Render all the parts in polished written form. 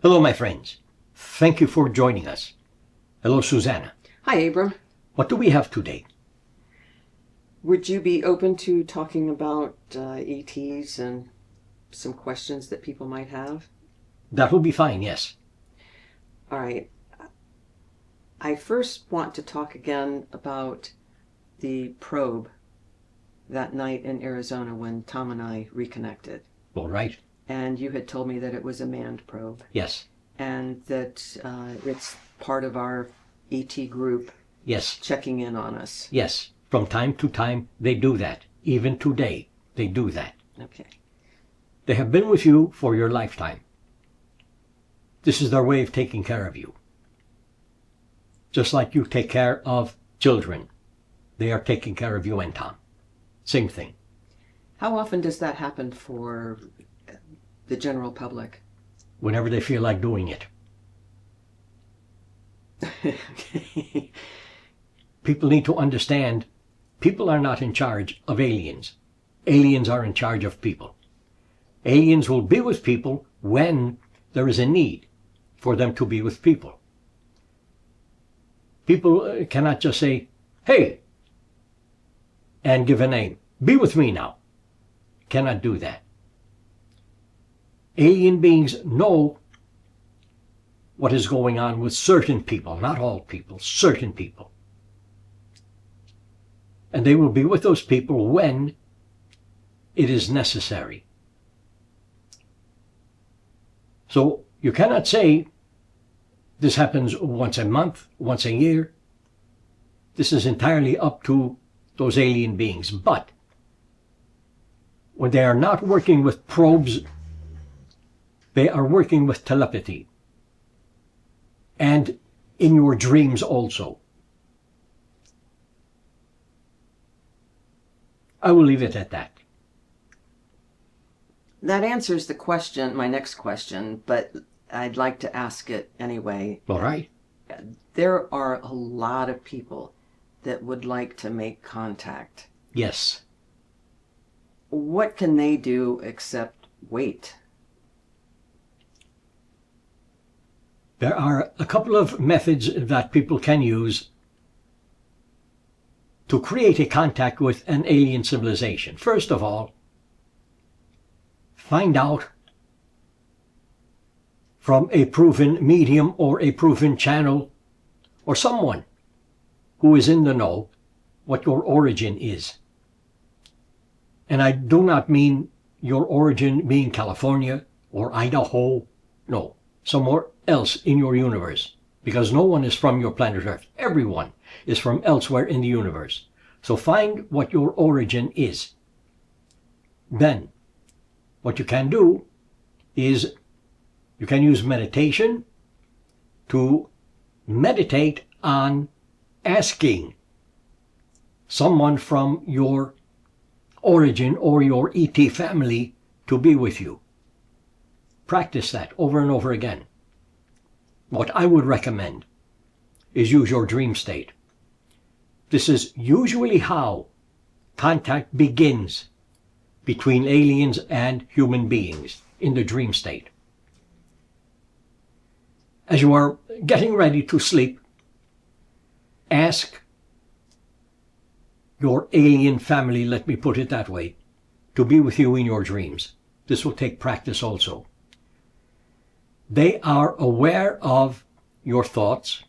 Hello, my friends. Thank you for joining us. Hello, Susanna. Hi, Abram. What do we have today? Would you be open to talking about ETs and some questions that people might have? That will be fine, yes. All right. I first want to talk again about the probe that night in Arizona when Tom and I reconnected. All right. And you had told me that it was a manned probe. Yes. And that it's part of our ET group. Yes. Checking in on us. Yes. From time to time, they do that. Even today, they do that. Okay. They have been with you for your lifetime. This is their way of taking care of you. Just like you take care of children, they are taking care of you and Tom. Same thing. How often does that happen for the general public? Whenever they feel like doing it. Okay. People need to understand, people are not in charge of aliens. Aliens are in charge of people. Aliens will be with people when there is a need for them to be with people. People cannot just say, hey, and give a name. Be with me now. Cannot do that. Alien beings know what is going on with certain people, not all people, certain people. And they will be with those people when it is necessary. So you cannot say this happens once a month, once a year. This is entirely up to those alien beings. But when they are not working with probes, they are working with telepathy. And in your dreams also. I will leave it at that. That answers the question, my next question, but I'd like to ask it anyway. All right. There are a lot of people that would like to make contact. Yes. What can they do except wait? There are a couple of methods that people can use to create a contact with an alien civilization. First of all, find out from a proven medium or a proven channel or someone who is in the know what your origin is. And I do not mean your origin being California or Idaho. No, somewhere else in your universe. Because no one is from your planet Earth. Everyone is from elsewhere in the universe. So find what your origin is. Then, what you can do is you can use meditation to meditate on asking someone from your origin or your ET family to be with you. Practice that over and over again. What I would recommend is use your dream state. This is usually how contact begins between aliens and human beings, in the dream state. As you are getting ready to sleep, ask your alien family, let me put it that way, to be with you in your dreams. This will take practice also. They are aware of your thoughts,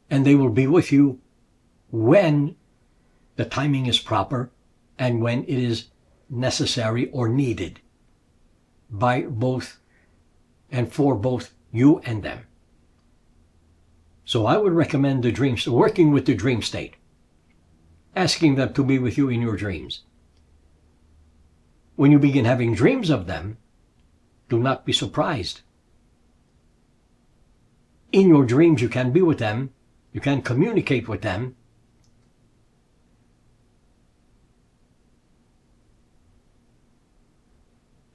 and they will be with you when the timing is proper and when it is necessary or needed by both and for both you and them. So I would recommend working with the dream state, asking them to be with you in your dreams. When you begin having dreams of them, do not be surprised. In your dreams, you can be with them, you can communicate with them.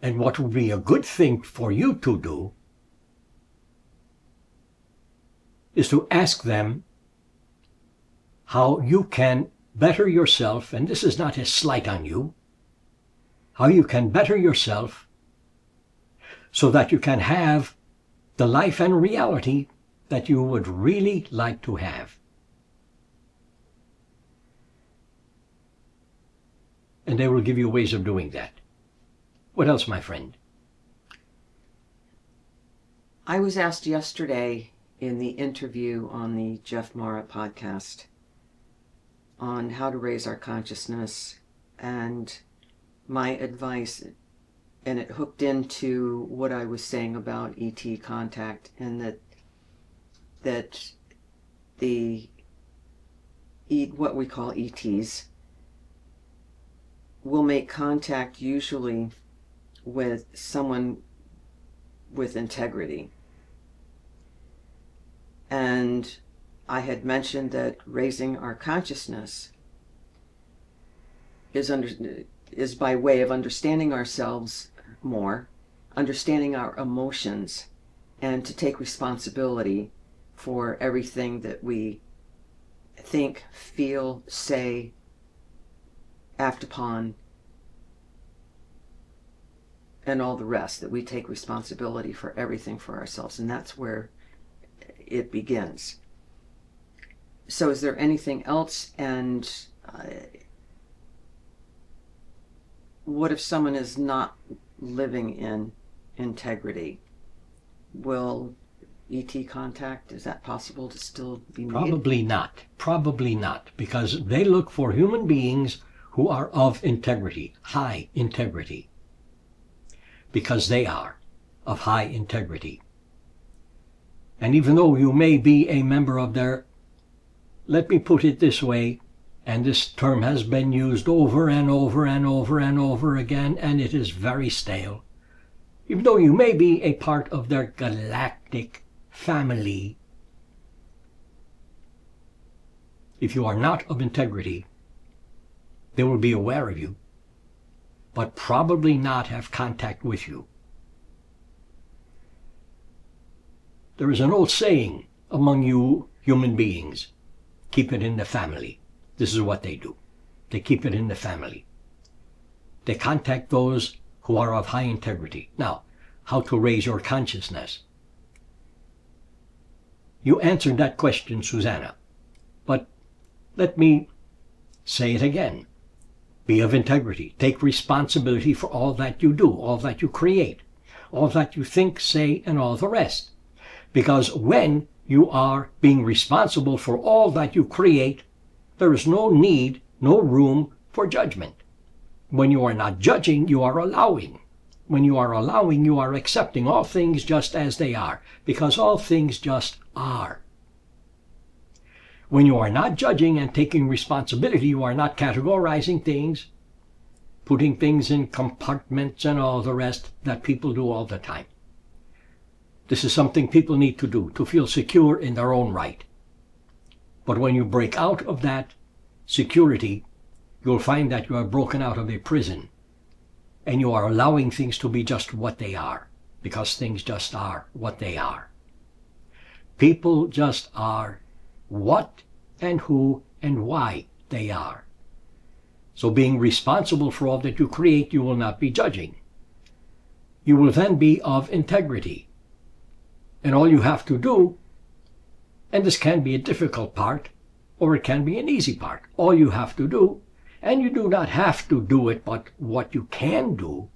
And what would be a good thing for you to do is to ask them how you can better yourself, and this is not a slight on you, how you can better yourself so that you can have the life and reality that you would really like to have. And they will give you ways of doing that. What else, my friend? I was asked yesterday in the interview on the Jeff Mara podcast on how to raise our consciousness, and my advice, and it hooked into what I was saying about ET contact, and that the what we call ETs will make contact usually with someone with integrity. And I had mentioned that raising our consciousness is by way of understanding ourselves more, understanding our emotions, and to take responsibility for everything that we think, feel, say, act upon, and all the rest, that we take responsibility for everything for ourselves. And that's where it begins. So is there anything else? And what if someone is not living in integrity? Will ET contact, is that possible to still be made? Probably not. Probably not. Because they look for human beings who are of integrity, high integrity. Because they are of high integrity. And even though you may be a member of their, let me put it this way, and this term has been used over and over and over and over again, and it is very stale. Even though you may be a part of their galactic family, if you are not of integrity, they will be aware of you, but probably not have contact with you. There is an old saying among you human beings, keep it in the family. This is what they do. They keep it in the family. They contact those who are of high integrity. Now, how to raise your consciousness? You answered that question, Susanna, but let me say it again. Be of integrity. Take responsibility for all that you do, all that you create, all that you think, say, and all the rest. Because when you are being responsible for all that you create, there is no need, no room for judgment. When you are not judging, you are allowing. When you are allowing, you are accepting all things just as they are, because all things just are. When you are not judging and taking responsibility, you are not categorizing things, putting things in compartments and all the rest that people do all the time. This is something people need to do to feel secure in their own right. But when you break out of that security, you'll find that you are broken out of a prison and you are allowing things to be just what they are, because things just are what they are. People just are what and who and why they are. So being responsible for all that you create, you will not be judging. You will then be of integrity. And all you have to do, and this can be a difficult part, or it can be an easy part, all you have to do, and you do not have to do it, but what you can do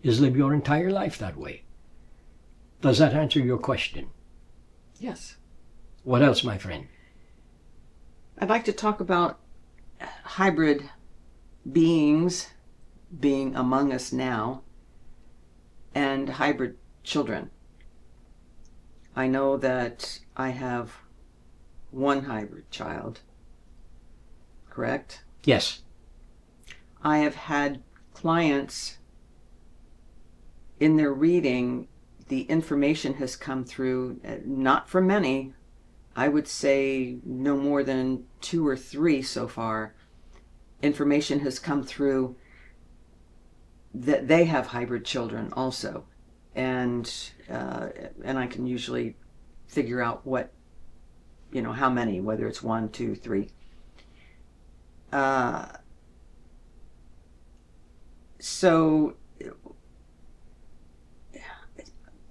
is live your entire life that way. Does that answer your question? Yes. What else, my friend? I'd like to talk about hybrid beings being among us now and hybrid children. I know that I have one hybrid child, correct? Yes. I have had clients in their reading, the information has come through, not from many, I would say no more than 2 or 3 so far. Information has come through that they have hybrid children also. And I can usually figure out what, how many, whether it's 1, 2, 3. So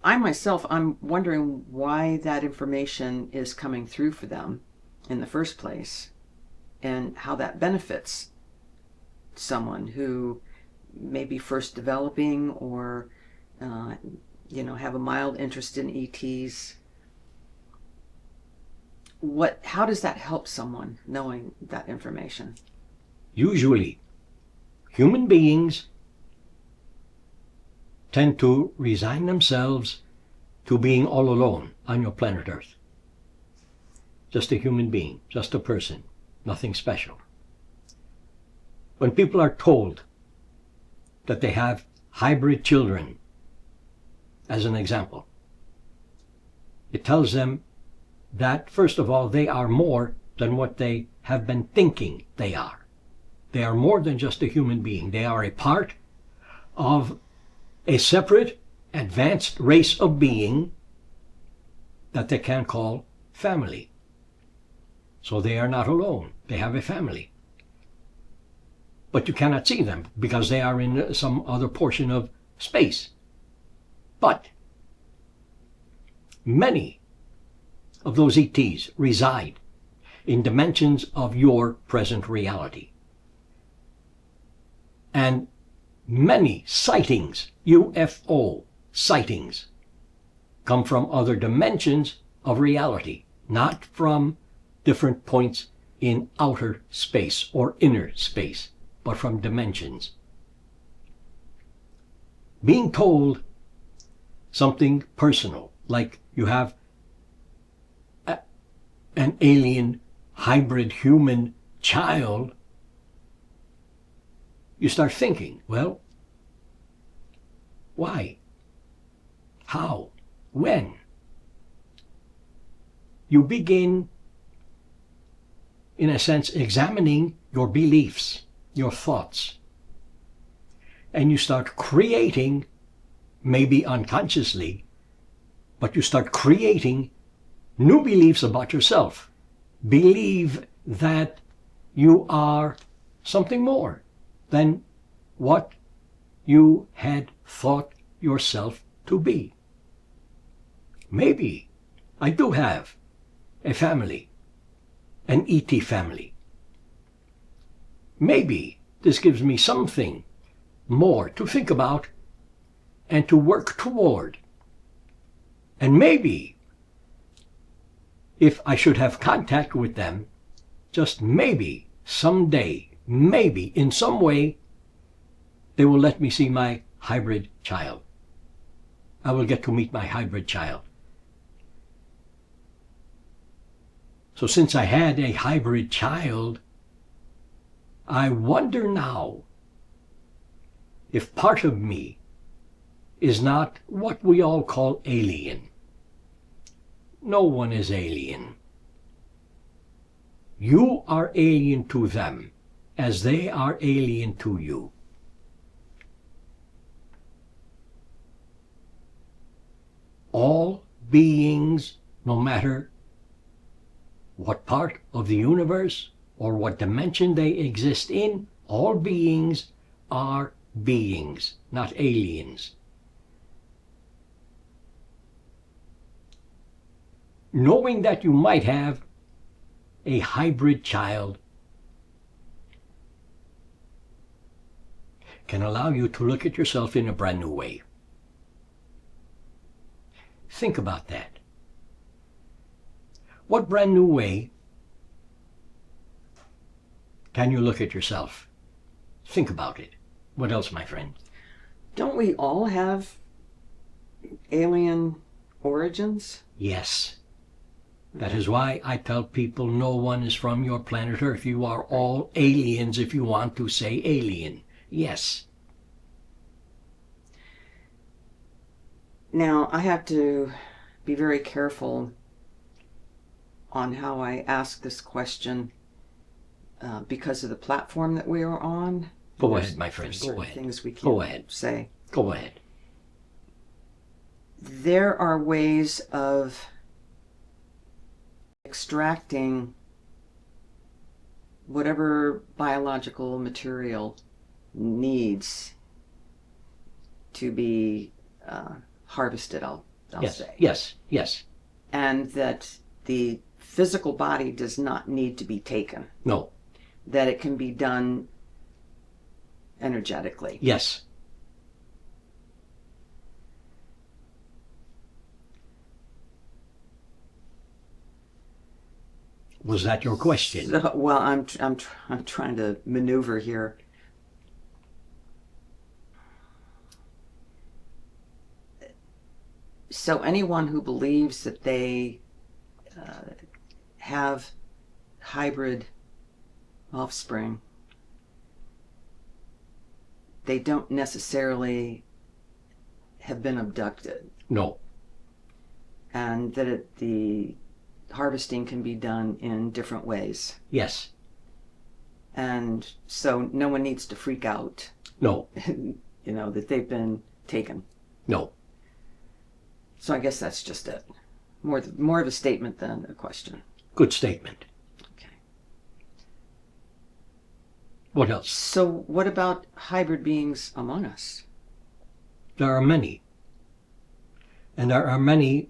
I myself, I'm wondering why that information is coming through for them in the first place, and how that benefits someone who may be first developing, or have a mild interest in ETs. How does that help someone knowing that information? Usually, human beings tend to resign themselves to being all alone on your planet Earth. Just a human being, just a person, nothing special. When people are told that they have hybrid children, as an example, it tells them that, first of all, they are more than what they have been thinking they are. They are more than just a human being. They are a part of a separate, advanced race of being that they can call family. So they are not alone. They have a family. But you cannot see them because they are in some other portion of space. But many of those ETs reside in dimensions of your present reality. And many sightings, UFO sightings, come from other dimensions of reality, not from different points in outer space or inner space, but from dimensions. Being told something personal, like you have an alien hybrid human child, you start thinking, well, why? How? When? You begin, in a sense, examining your beliefs, your thoughts, and you start creating, maybe unconsciously, but you start creating new beliefs about yourself. Believe that you are something more than what you had thought yourself to be. Maybe I do have a family, an ET family. Maybe this gives me something more to think about and to work toward. And maybe if I should have contact with them, just maybe someday, maybe in some way, they will let me see my hybrid child. I will get to meet my hybrid child. So since I had a hybrid child, I wonder now if part of me is not what we all call alien. No one is alien. You are alien to them as they are alien to you. All beings, no matter what part of the universe or what dimension they exist in, all beings are beings, not aliens. Knowing that you might have a hybrid child can allow you to look at yourself in a brand new way. Think about that. What brand new way can you look at yourself? Think about it. What else, my friend? Don't we all have alien origins? Yes. That is why I tell people no one is from your planet Earth. You are all aliens if you want to say alien. Yes. Now, I have to be very careful on how I ask this question because of the platform that we are on. Go ahead, my friend. There's Go ahead. things we can't Go ahead. say. Go ahead. There are ways of extracting whatever biological material needs to be harvested. I'll I'll Yes, say. yes, yes. And that the physical body does not need to be taken, No, that it can be done energetically. yes. Was that your question? So, well, I'm trying to maneuver here. So anyone who believes that they have hybrid offspring, they don't necessarily have been abducted, No, and that the harvesting can be done in different ways. yes, And so no one needs to freak out, no, that they've been taken. no. So I guess that's just it. More of a statement than a question. Good statement. Okay. What else? So what about hybrid beings among us? There are many. And there are many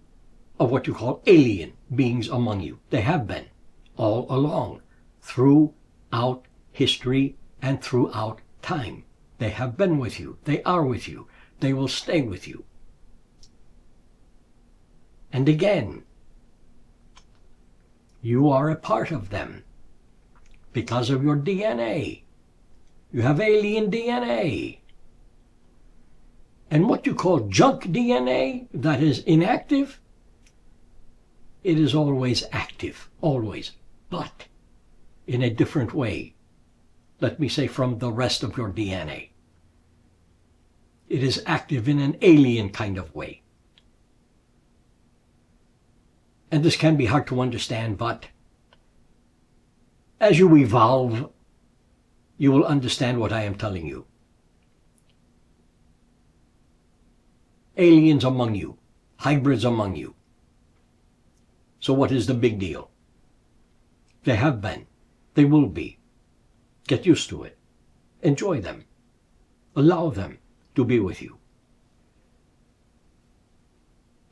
of what you call alien beings among you. They have been all along, throughout history and throughout time. They have been with you. They are with you. They will stay with you. And again, you are a part of them because of your DNA. You have alien DNA. And what you call junk DNA, that is inactive, it is always active, always, but in a different way. Let me say from the rest of your DNA. It is active in an alien kind of way. And this can be hard to understand, but as you evolve, you will understand what I am telling you. Aliens among you, hybrids among you. So what is the big deal? They have been. They will be. Get used to it. Enjoy them. Allow them to be with you.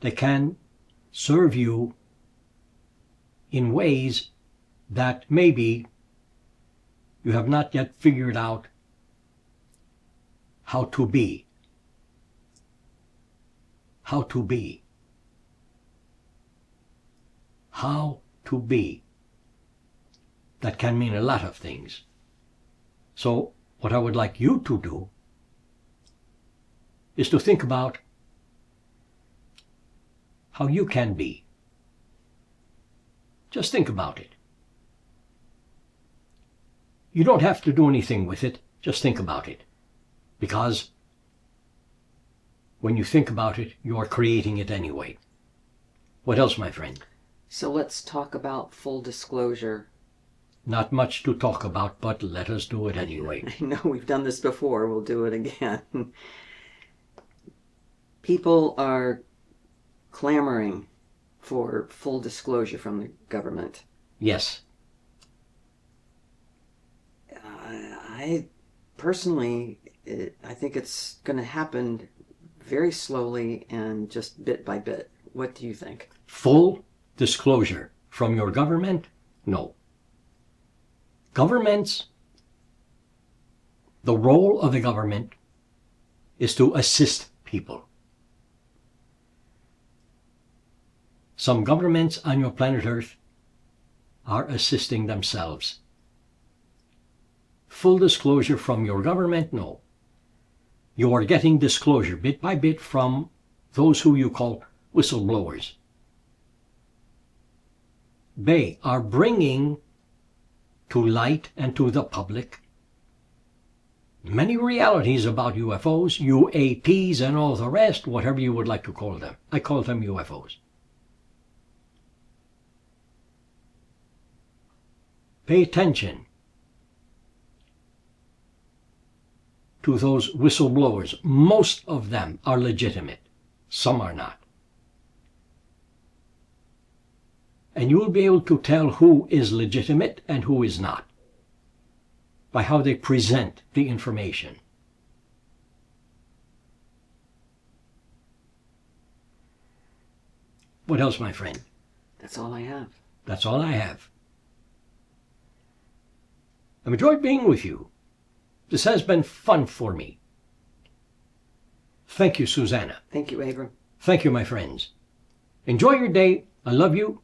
They can serve you in ways that maybe you have not yet figured out how to be. How to be. How to be. That can mean a lot of things. So what I would like you to do is to think about how you can be. Just think about it. You don't have to do anything with it, just think about it. Because when you think about it, you are creating it anyway. What else, my friend? So let's talk about full disclosure. Not much to talk about, but let us do it anyway. I know we've done this before, we'll do it again. People are clamoring for full disclosure from the government. Yes. I personally, I think it's going to happen very slowly and just bit by bit. What do you think? Full disclosure from your government? No. Governments, the role of the government is to assist people. Some governments on your planet Earth are assisting themselves. Full disclosure from your government? No. You are getting disclosure bit by bit from those who you call whistleblowers. They are bringing to light and to the public many realities about UFOs, UAPs, and all the rest, whatever you would like to call them. I call them UFOs. Pay attention to those whistleblowers. Most of them are legitimate. Some are not. And you will be able to tell who is legitimate and who is not by how they present the information. What else, my friend? That's all I have. That's all I have. I've enjoyed being with you. This has been fun for me. Thank you, Susanna. Thank you, Abram. Thank you, my friends. Enjoy your day. I love you.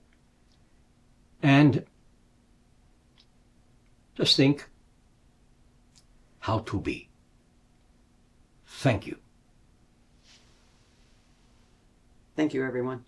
And just think how to be. Thank you. Thank you, everyone.